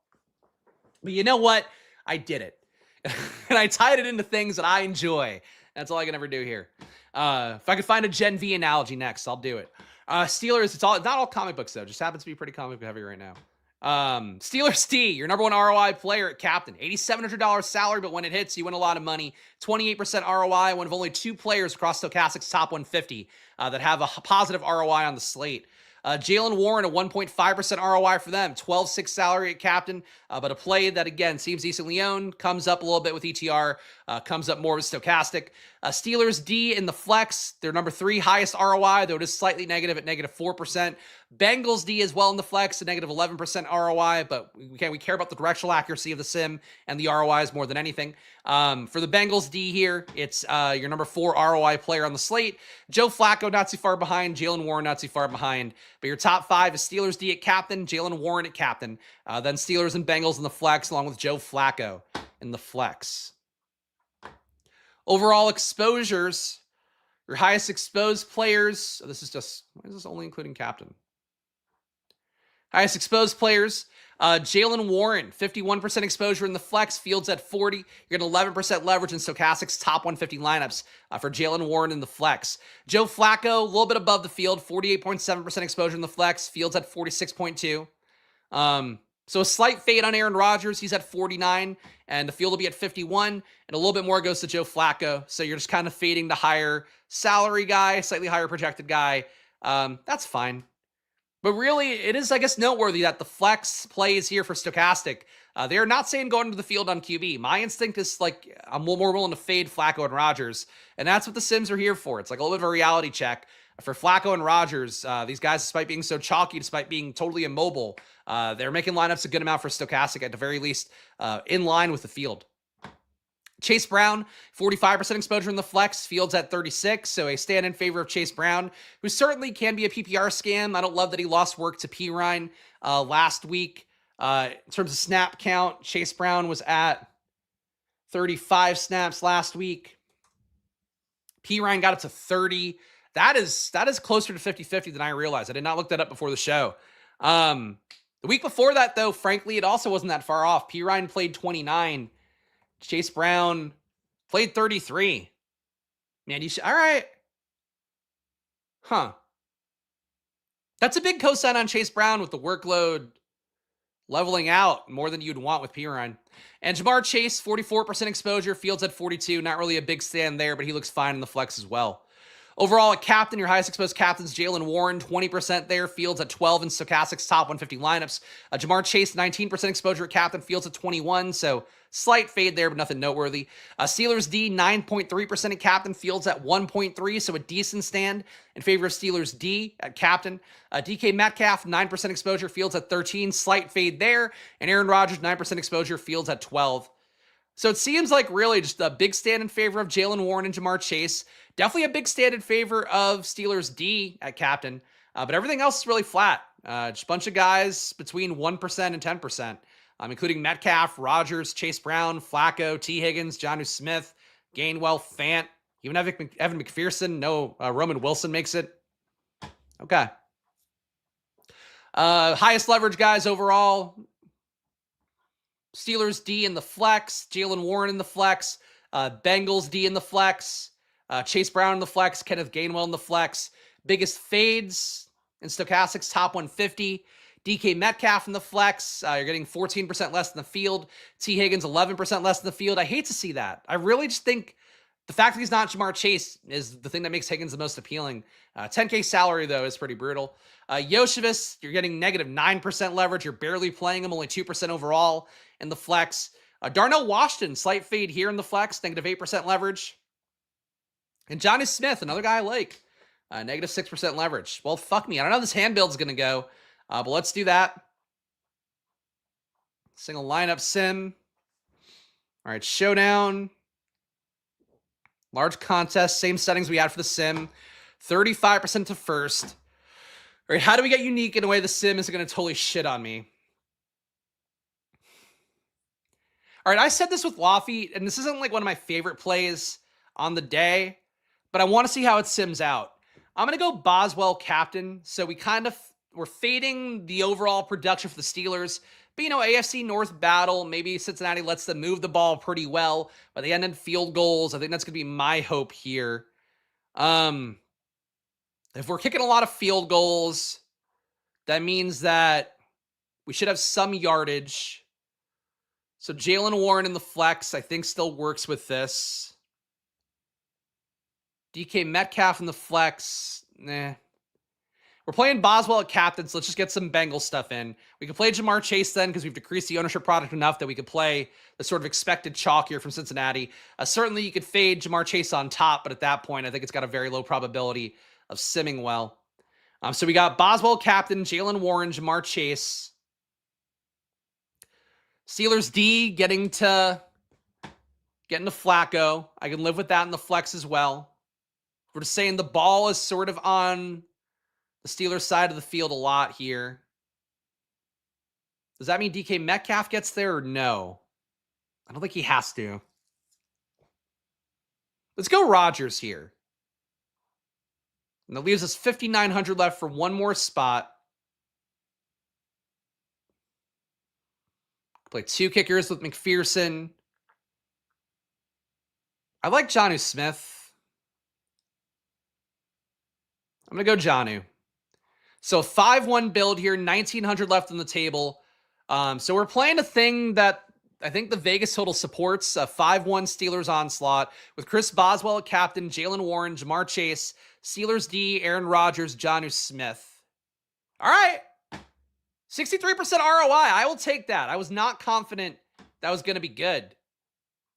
But you know what? I did it. And I tied it into things that I enjoy. That's all I can ever do here. If I could find a Gen V analogy next, It's not all comic books though. Just happens to be pretty comic book heavy right now. Steelers D, your number one ROI player at captain. $8,700 salary, but when it hits, you win a lot of money. 28% ROI, one of only 2 players across Stochastic's top 150 that have a positive ROI on the slate. Jalen Warren, a 1.5% ROI for them. 12.6 salary at captain, but a play that, again, seems decently owned. Comes up a little bit with ETR. Comes up more with Stochastic. Steelers D in the flex. Their number 3 highest ROI, though it is slightly negative at -4%. Bengals D as well in the flex, a -11% ROI, but we care about the directional accuracy of the sim and the ROIs more than anything. For the Bengals D here, it's your number 4 ROI player on the slate. Joe Flacco, not too far behind. Jalen Warren, not too far behind. But your top 5 is Steelers D at captain, Jalen Warren at captain, then Steelers and Bengals in the flex, along with Joe Flacco in the flex. Overall exposures, your highest exposed players. Why is this only including captain? Highest exposed players, Jalen Warren, 51% exposure in the flex, fields at 40. You're getting 11% leverage in Stochastic's top 150 lineups for Jalen Warren in the flex. Joe Flacco, a little bit above the field, 48.7% exposure in the flex, fields at 46.2. So a slight fade on Aaron Rodgers. He's at 49, and the field will be at 51, and a little bit more goes to Joe Flacco. So you're just kind of fading the higher salary guy, slightly higher projected guy. That's fine. But really, it is, I guess, noteworthy that the flex plays here for Stochastic. They are not saying go into the field on QB. My instinct is like, I'm more willing to fade Flacco and Rodgers, and that's what the Sims are here for. It's like a little bit of a reality check. For Flacco and Rodgers, these guys, despite being so chalky, despite being totally immobile, they're making lineups a good amount for Stochastic, at the very least, in line with the field. Chase Brown, 45% exposure in the flex, fields at 36, so a stand in favor of Chase Brown, who certainly can be a PPR scam. I don't love that he lost work to Pirine last week. In terms of snap count, Chase Brown was at 35 snaps last week. Pirine got up to 30. That is closer to 50-50 than I realized. I did not look that up before the show. The week before that, though, frankly, it also wasn't that far off. Pirine played 29. Chase Brown played 33. Man, all right. Huh. That's a big cosign on Chase Brown with the workload leveling out more than you'd want with Pirine. And Jamar Chase, 44% exposure, fields at 42. Not really a big stand there, but he looks fine in the flex as well. Overall, at captain, your highest exposed captain's Jalen Warren, 20% there, fields at 12 in Stochastic's top 150 lineups. Jamar Chase, 19% exposure at captain, fields at 21, so slight fade there, but nothing noteworthy. Steelers D, 9.3% at captain, fields at 1.3, so a decent stand in favor of Steelers D at captain. DK Metcalf, 9% exposure, fields at 13, slight fade there. And Aaron Rodgers, 9% exposure, fields at 12. So it seems like really just a big stand in favor of Jalen Warren and Jamar Chase. Definitely a big stand in favor of Steelers D at captain. But everything else is really flat. Just a bunch of guys between 1% and 10%, including Metcalf, Rodgers, Chase Brown, Flacco, T. Higgins, Jonnu Smith, Gainwell, Fant, even Evan McPherson. No, Roman Wilson makes it. Okay. Highest leverage guys overall. Steelers D in the flex, Jalen Warren in the flex, Bengals D in the flex, Chase Brown in the flex, Kenneth Gainwell in the flex. Biggest fades in Stochastic's top 150. DK Metcalf in the flex. You're getting 14% less in the field. T. Higgins, 11% less in the field. I hate to see that. I really just think the fact that he's not Jamar Chase is the thing that makes Higgins the most appealing. 10K salary, though, is pretty brutal. Yoshivas, you're getting negative 9% leverage. You're barely playing him, only 2% overall in the flex. Darnell Washington, slight fade here in the flex, negative 8% leverage. And Jonnu Smith, another guy I like, negative 6% leverage. Well, fuck me. I don't know how this hand build's going to go, but let's do that. Single lineup sim. All right, showdown. Large contest, same settings we had for the sim. 35% to first. All right, how do we get unique in a way the sim isn't going to totally shit on me? All right, I said this with Laffy, and this isn't like one of my favorite plays on the day, but I want to see how it sims out. I'm going to go Boswell captain, so we're fading the overall production for the Steelers. But, AFC North battle, maybe Cincinnati lets them move the ball pretty well, but they end in field goals. I think that's going to be my hope here. If we're kicking a lot of field goals, that means that we should have some yardage. So Jalen Warren in the flex, I think, still works with this. DK Metcalf in the flex, nah. We're playing Boswell at captain, so let's just get some Bengals stuff in. We can play Jamar Chase then, because we've decreased the ownership product enough that we could play the sort of expected chalk here from Cincinnati. Certainly, you could fade Jamar Chase on top, but at that point, I think it's got a very low probability of simming well. So we got Boswell captain, Jalen Warren, Jamar Chase. Steelers D getting to Flacco. I can live with that in the flex as well. We're just saying the ball is sort of on the Steelers side of the field a lot here. Does that mean DK Metcalf gets there or no? I don't think he has to. Let's go Rodgers here. And that leaves us 5,900 left for one more spot. Play two kickers with McPherson. I like Jonnu Smith. I'm going to go Jonnu. So 5-1 build here, 1,900 left on the table. So we're playing a thing that I think the Vegas total supports, a 5-1 Steelers onslaught with Chris Boswell at captain, Jalen Warren, Jamar Chase, Steelers D, Aaron Rodgers, Jonnu Smith. All right. 63% ROI. I will take that. I was not confident that was going to be good.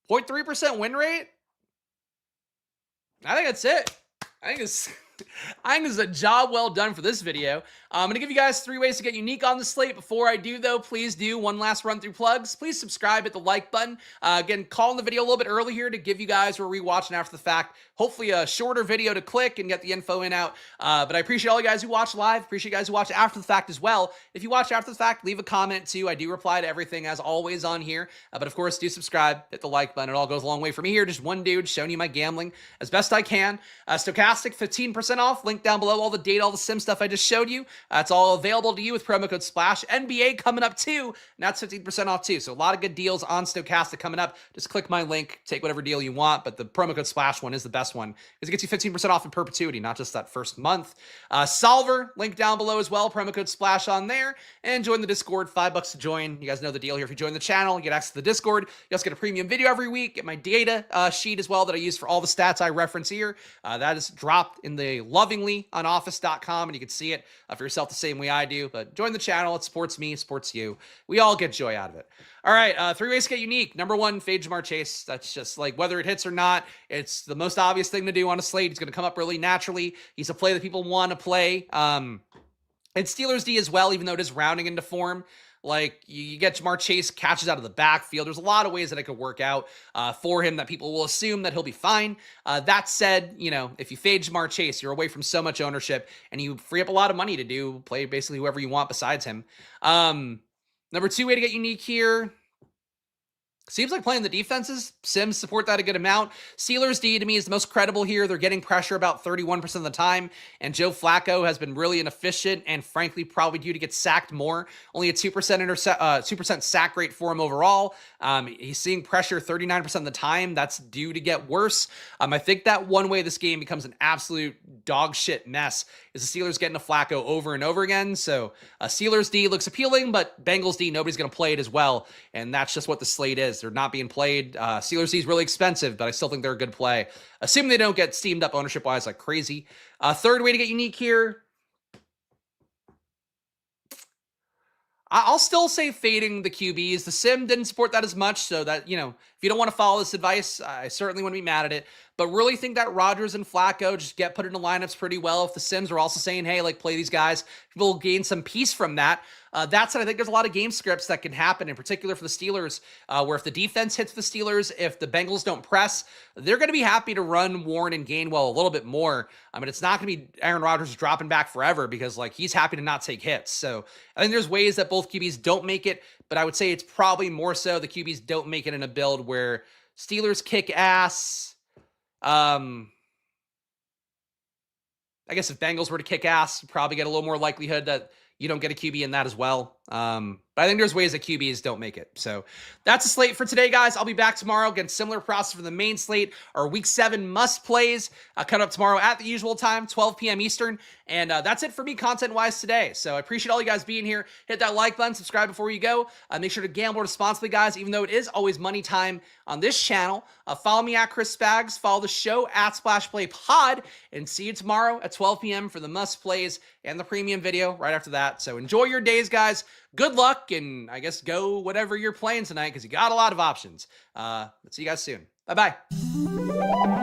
0.3% win rate. I think that's it. I think it's a job well done for this video. I'm going to give you guys 3 ways to get unique on the slate. Before I do, though, please do one last run through plugs. Please subscribe, hit the like button. Again, calling the video a little bit early here to give you guys who are rewatching after the fact, hopefully a shorter video to click and get the info in out. But I appreciate all you guys who watch live. Appreciate you guys who watch after the fact as well. If you watch after the fact, leave a comment too. I do reply to everything as always on here. But of course, do subscribe, hit the like button. It all goes a long way for me here. Just one dude showing you my gambling as best I can. Stochastic, 15% off. Link down below, all the data, all the sim stuff I just showed you. It's all available to you with promo code SPLASH. NBA coming up too, and that's 15% off too. So a lot of good deals on Stochastic coming up. Just click my link, take whatever deal you want, but the promo code SPLASH one is the best one because it gets you 15% off in perpetuity, not just that first month. Solver, link down below as well, promo code SPLASH on there, and join the Discord, $5 to join. You guys know the deal here. If you join the channel, you get access to the Discord. You also get a premium video every week, get my data sheet as well that I use for all the stats I reference here. That is dropped in the lovingly on office.com, and you can see it for yourself the same way I do. But join the channel. It supports me, supports you. We all get joy out of it. All right, 3 ways to get unique. Number 1, fade Jamar Chase. That's just like whether it hits or not, it's the most obvious thing to do on a slate. He's going to come up really naturally. He's a play that people want to play. And Steelers D as well, even though it is rounding into form. Like, you get Jamar Chase, catches out of the backfield. There's a lot of ways that it could work out for him that people will assume that he'll be fine. That said, if you fade Jamar Chase, you're away from so much ownership, and you free up a lot of money to play basically whoever you want besides him. Number 2 way to get unique here. Seems like playing the defenses. Sims support that a good amount. Steelers D to me is the most credible here. They're getting pressure about 31% of the time. And Joe Flacco has been really inefficient and frankly probably due to get sacked more. Only a 2% sack rate for him overall. He's seeing pressure 39% of the time. That's due to get worse. I think that one way this game becomes an absolute dog shit mess is the Steelers getting to Flacco over and over again. So Steelers D looks appealing, but Bengals D, nobody's going to play it as well. And that's just what the slate is. They're not being played. Steelers D is really expensive, but I still think they're a good play. Assuming they don't get steamed up ownership-wise like crazy. Third way to get unique here. I'll still say fading the QBs. The sim didn't support that as much, so that, if you don't want to follow this advice, I certainly wouldn't be mad at it. But really think that Rodgers and Flacco just get put into lineups pretty well. If the sims are also saying, hey, play these guys, people will gain some peace from that. That said, I think there's a lot of game scripts that can happen, in particular for the Steelers, where if the defense hits the Steelers, if the Bengals don't press, they're going to be happy to run Warren and Gainwell a little bit more. I mean, it's not going to be Aaron Rodgers dropping back forever because, like, he's happy to not take hits. So I think there's ways that both QBs don't make it, but I would say it's probably more so the QBs don't make it in a build where Steelers kick ass. I guess if Bengals were to kick ass, you probably get a little more likelihood that you don't get a QB in that as well. But I think there's ways that QBs don't make it. So that's a slate for today, guys. I'll be back tomorrow. Again, similar process for the main slate. Our Week 7 must-plays coming up tomorrow at the usual time, 12 p.m. Eastern. And that's it for me content-wise today. So I appreciate all you guys being here. Hit that like button, subscribe before you go. Make sure to gamble responsibly, guys, even though it is always money time on this channel. Follow me at Chris Spags. Follow the show at Splash Play Pod. And see you tomorrow at 12 p.m. for the must-plays and the premium video right after that. So enjoy your days, guys. Good luck, and I guess go whatever you're playing tonight because you got a lot of options. Let's see you guys soon. Bye-bye.